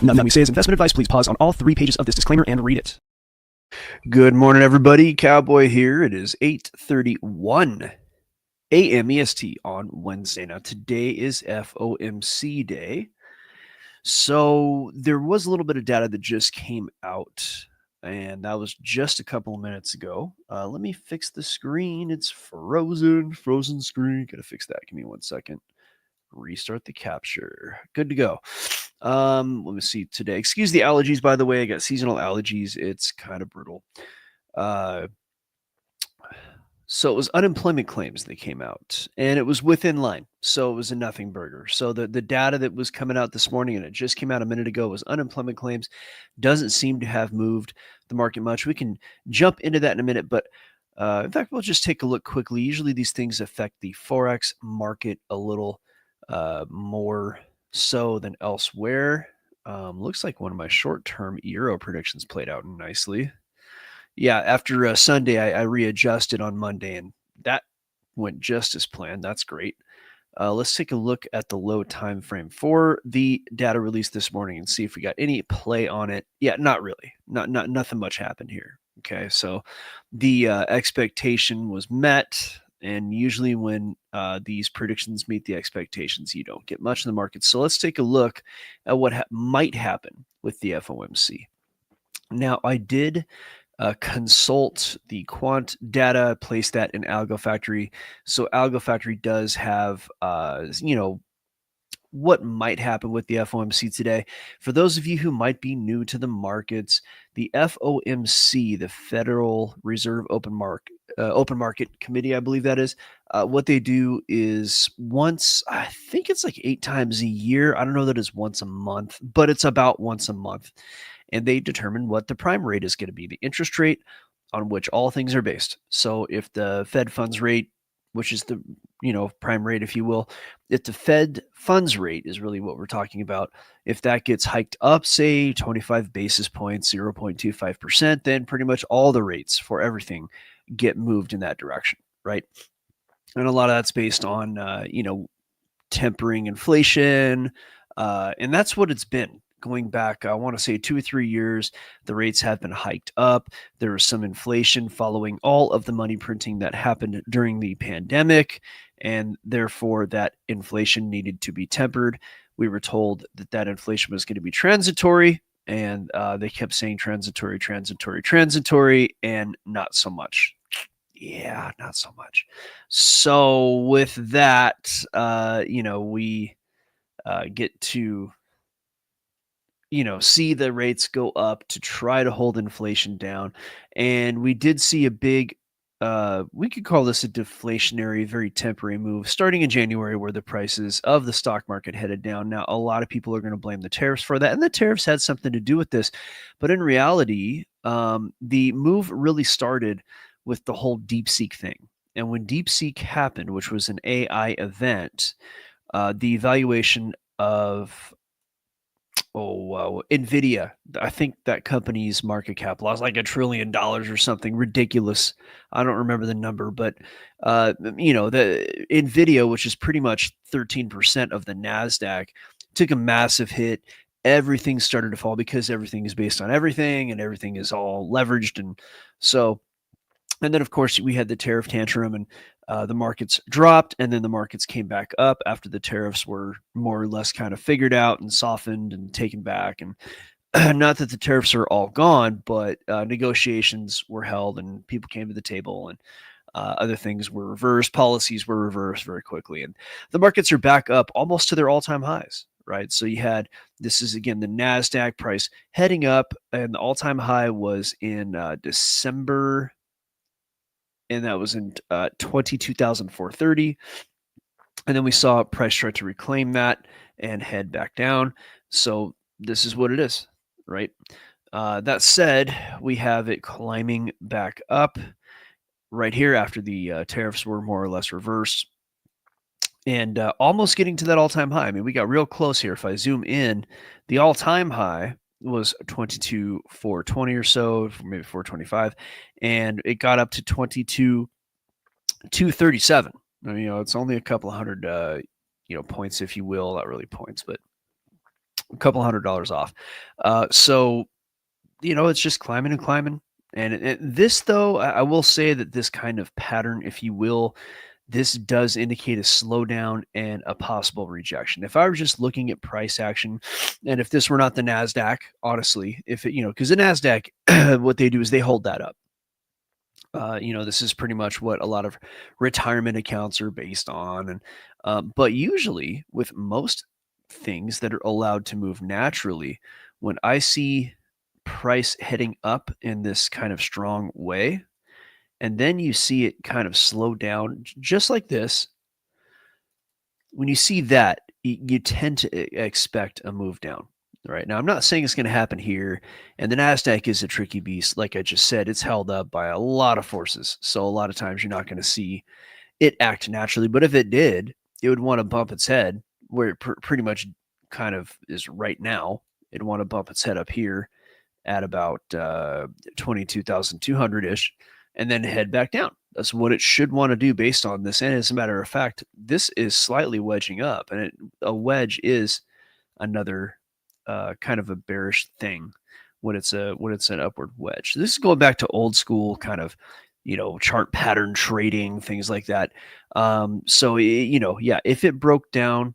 Nothing we say is investment advice. Please pause on all 3 pages of this disclaimer and read it. Good morning, everybody. Cowboy here. It is 8:31 a.m. EST on Wednesday. Now, today is FOMC day. So there was a little bit of data that just came out, and that was just a couple of minutes ago. Let me fix the screen. It's frozen screen. Gotta fix that. Give me 1 second. Restart the capture. Good to go. Let me see today. Excuse the allergies, by the way. I got seasonal allergies. It's kind of brutal. So it was unemployment claims that came out, and it was within line. So it was a nothing burger. So the data that was coming out this morning, and it just came out a minute ago, was unemployment claims. Doesn't seem to have moved the market much. We can jump into that in a minute, but in fact, we'll just take a look quickly. Usually these things affect the forex market a little more so than elsewhere. Looks like one of my short-term euro predictions played out nicely. Yeah, after Sunday, I readjusted on Monday, and that went just as planned. That's great. Let's take a look at the low time frame for the data release this morning and see if we got any play on it. Yeah, not really. Nothing much happened here. Okay, so the expectation was met. And usually when these predictions meet the expectations, you don't get much in the market. So let's take a look at what might happen with the FOMC. Now, I did consult the quant data, place that in Algo Factory. So Algo Factory does have, what might happen with the FOMC today. For those of you who might be new to the markets, the FOMC, the Federal Reserve Open Market Committee, I believe that is, what they do is once, I think it's like 8 times a year. I don't know that it's once a month, but it's about once a month. And they determine what the prime rate is going to be, the interest rate on which all things are based. So if the Fed funds rate, which is the prime rate, if you will, if the Fed funds rate is really what we're talking about, if that gets hiked up, say 25 basis points, 0.25%, then pretty much all the rates for everything get moved in that direction, right? And a lot of that's based on, tempering inflation. And that's what it's been. Going back, I want to say 2 or 3 years, the rates have been hiked up. There was some inflation following all of the money printing that happened during the pandemic, and therefore that inflation needed to be tempered. We were told that that inflation was going to be transitory, and they kept saying transitory, and not so much. Yeah, not so much. So with that, we get to see the rates go up to try to hold inflation down. And we did see a big, we could call this a deflationary, very temporary move starting in January, where the prices of the stock market headed down. Now, a lot of people are going to blame the tariffs for that, and the tariffs had something to do with this. But in reality, the move really started with the whole DeepSeek thing. And when DeepSeek happened, which was an AI event, the valuation of NVIDIA, I think that company's market cap lost like $1 trillion or something ridiculous. I don't remember the number, but the NVIDIA, which is pretty much 13% of the NASDAQ, took a massive hit. Everything started to fall because everything is based on everything and everything is all leveraged. And then, of course, we had the tariff tantrum, and the markets dropped, and then the markets came back up after the tariffs were more or less kind of figured out and softened and taken back. And not that the tariffs are all gone, but negotiations were held, and people came to the table, and other things were reversed. Policies were reversed very quickly, and the markets are back up almost to their all-time highs. Right. So you had, this is again the NASDAQ price heading up, and the all-time high was in December. And that was in 22,430. And then we saw price start to reclaim that and head back down. So this is what it is, right? That said, we have it climbing back up right here after the tariffs were more or less reversed, and almost getting to that all-time high. I mean, we got real close here. If I zoom in, the all-time high was 22,420 or so, maybe 425, and it got up to 22,237. I mean, it's only a couple of hundred, points, if you will, not really points, but a couple $100 off. So, it's just climbing and climbing. And this, though, I will say that this kind of pattern, if you will, this does indicate a slowdown and a possible rejection. If I were just looking at price action, and if this were not the NASDAQ, honestly, if it, because the NASDAQ, what they do is they hold that up. This is pretty much what a lot of retirement accounts are based on. And but usually with most things that are allowed to move naturally, when I see price heading up in this kind of strong way, and then you see it kind of slow down just like this, when you see that, you tend to expect a move down. Right now, I'm not saying it's going to happen here. And the NASDAQ is a tricky beast. Like I just said, it's held up by a lot of forces. So a lot of times you're not going to see it act naturally. But if it did, it would want to bump its head where it pretty much kind of is right now. It'd want to bump its head up here at about 22,200-ish and then head back down. That's what it should want to do based on this. And as a matter of fact, this is slightly wedging up. And a wedge is another kind of a bearish thing when it's an upward wedge. So this is going back to old school kind of, chart pattern trading, things like that. If it broke down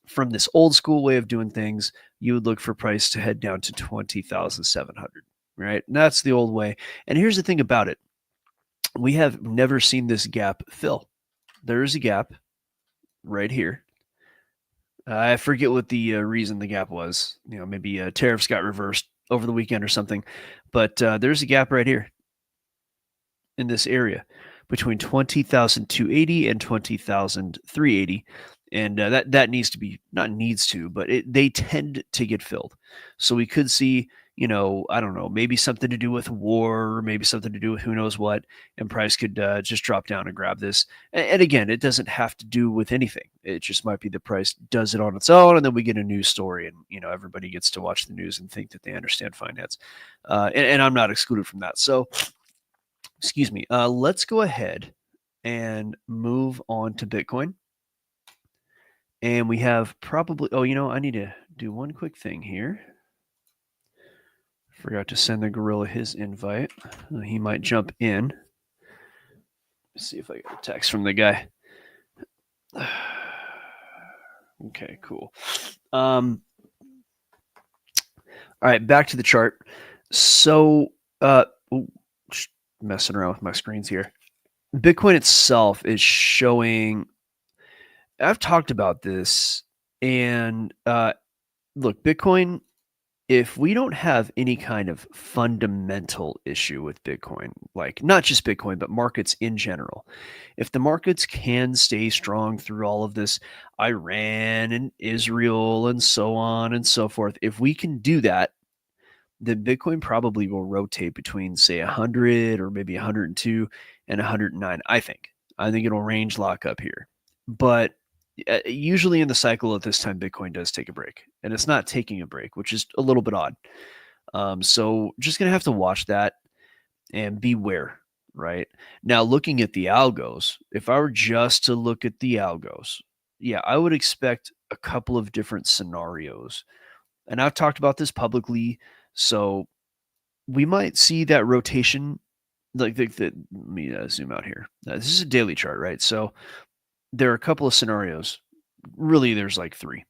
from this old school way of doing things, you would look for price to head down to 20,700, right? And that's the old way. And here's the thing about it. We have never seen this gap fill. There is a gap right here. I forget what the reason the gap was. Maybe tariffs got reversed over the weekend or something. But there's a gap right here in this area between 20,280 and 20,380. And that needs to be, not needs to, but they tend to get filled. So we could see, I don't know, maybe something to do with war, or maybe something to do with who knows what, and price could just drop down and grab this. And again, it doesn't have to do with anything. It just might be the price does it on its own, and then we get a news story, and everybody gets to watch the news and think that they understand finance. And I'm not excluded from that. So, excuse me. Let's go ahead and move on to Bitcoin. And we have probably, I need to do one quick thing here. Forgot to send the gorilla his invite. He might jump in. Let's see if I get a text from the guy. Okay, cool. All right, back to the chart. So, messing around with my screens here. Bitcoin itself is showing, I've talked about this, and look, Bitcoin, if we don't have any kind of fundamental issue with Bitcoin, like not just Bitcoin, but markets in general, if the markets can stay strong through all of this Iran and Israel and so on and so forth, if we can do that, then Bitcoin probably will rotate between, say, 100 or maybe 102 and 109, I think. I think it'll range lock up here. But usually in the cycle at this time, Bitcoin does take a break, and it's not taking a break, which is a little bit odd. So just going to have to watch that and beware, right? Now, looking at the algos, if I were just to look at the algos, yeah, I would expect a couple of different scenarios. And I've talked about this publicly, so we might see that rotation. Let me zoom out here. This is a daily chart, right? So there are a couple of scenarios. Really, there's like three.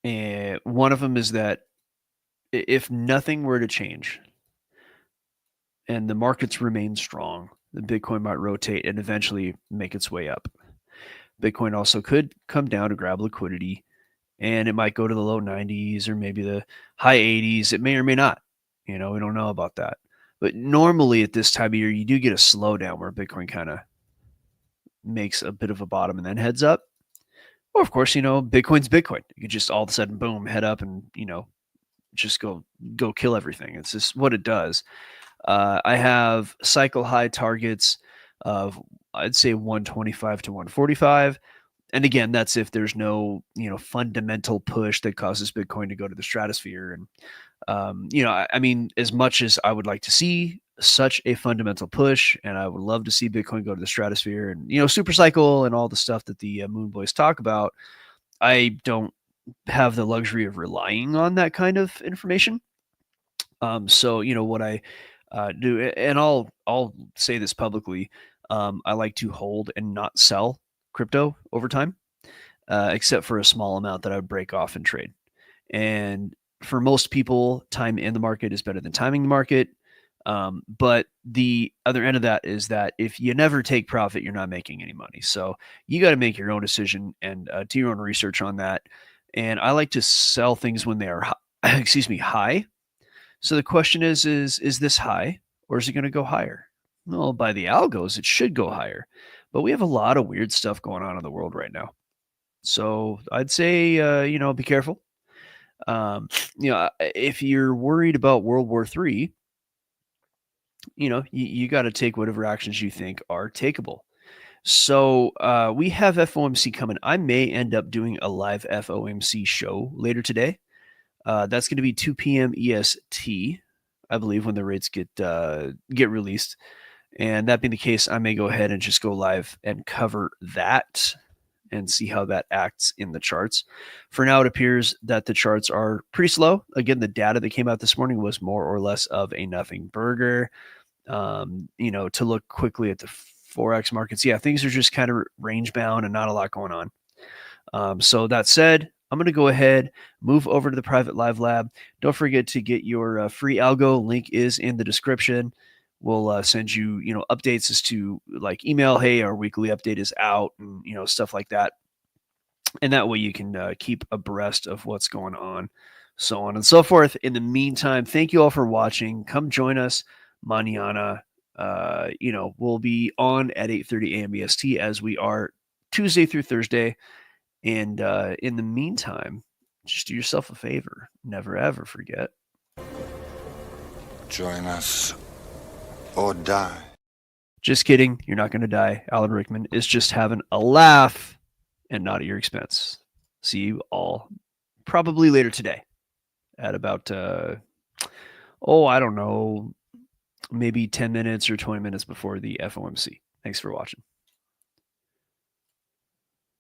And one of them is that if nothing were to change and the markets remain strong, the Bitcoin might rotate and eventually make its way up. Bitcoin also could come down to grab liquidity, and it might go to the low 90s or maybe the high 80s. It may or may not. We don't know about that. But normally at this time of year, you do get a slowdown where Bitcoin kind of makes a bit of a bottom and then heads up. Or of course, Bitcoin's Bitcoin. You could just all of a sudden, boom, head up and, just go kill everything. It's just what it does. I have cycle high targets of, I'd say 125 to 145. And again, that's if there's no, fundamental push that causes Bitcoin to go to the stratosphere. And, I mean, as much as I would like to see such a fundamental push, and I would love to see Bitcoin go to the stratosphere and, super cycle and all the stuff that the Moon Boys talk about, I don't have the luxury of relying on that kind of information. So what I do, and I'll say this publicly, I like to hold and not sell crypto over time, except for a small amount that I would break off and trade. And for most people, time in the market is better than timing the market. But the other end of that is that if you never take profit, you're not making any money. So you got to make your own decision and do your own research on that. And I like to sell things when they are, excuse me, high. So the question is this high or is it going to go higher? Well, by the algos, it should go higher. But we have a lot of weird stuff going on in the world right now. So I'd say, be careful. If you're worried about World War III, you got to take whatever actions you think are takeable. So we have FOMC coming. I may end up doing a live FOMC show later today. That's going to be 2 p.m. EST, I believe, when the rates get released. And that being the case, I may go ahead and just go live and cover that and see how that acts in the charts. For now, it appears that the charts are pretty slow. Again, the data that came out this morning was more or less of a nothing burger. To look quickly at the forex markets, yeah, things are just kind of range bound and not a lot going on. So that said, I'm going to go ahead, move over to the private live lab. Don't forget to get your free algo. Link is in the description. We'll send you, updates as to like email, hey, our weekly update is out, and stuff like that. And that way you can keep abreast of what's going on, so on and so forth. In the meantime, thank you all for watching. Come join us mañana. We'll be on at 8:30 a.m. EST as we are Tuesday through Thursday. And in the meantime, just do yourself a favor. Never, ever forget. Join us or die. Just kidding. You're not going to die. Alan Rickman is just having a laugh and not at your expense. See you all probably later today at about, I don't know, maybe 10 minutes or 20 minutes before the FOMC. Thanks for watching.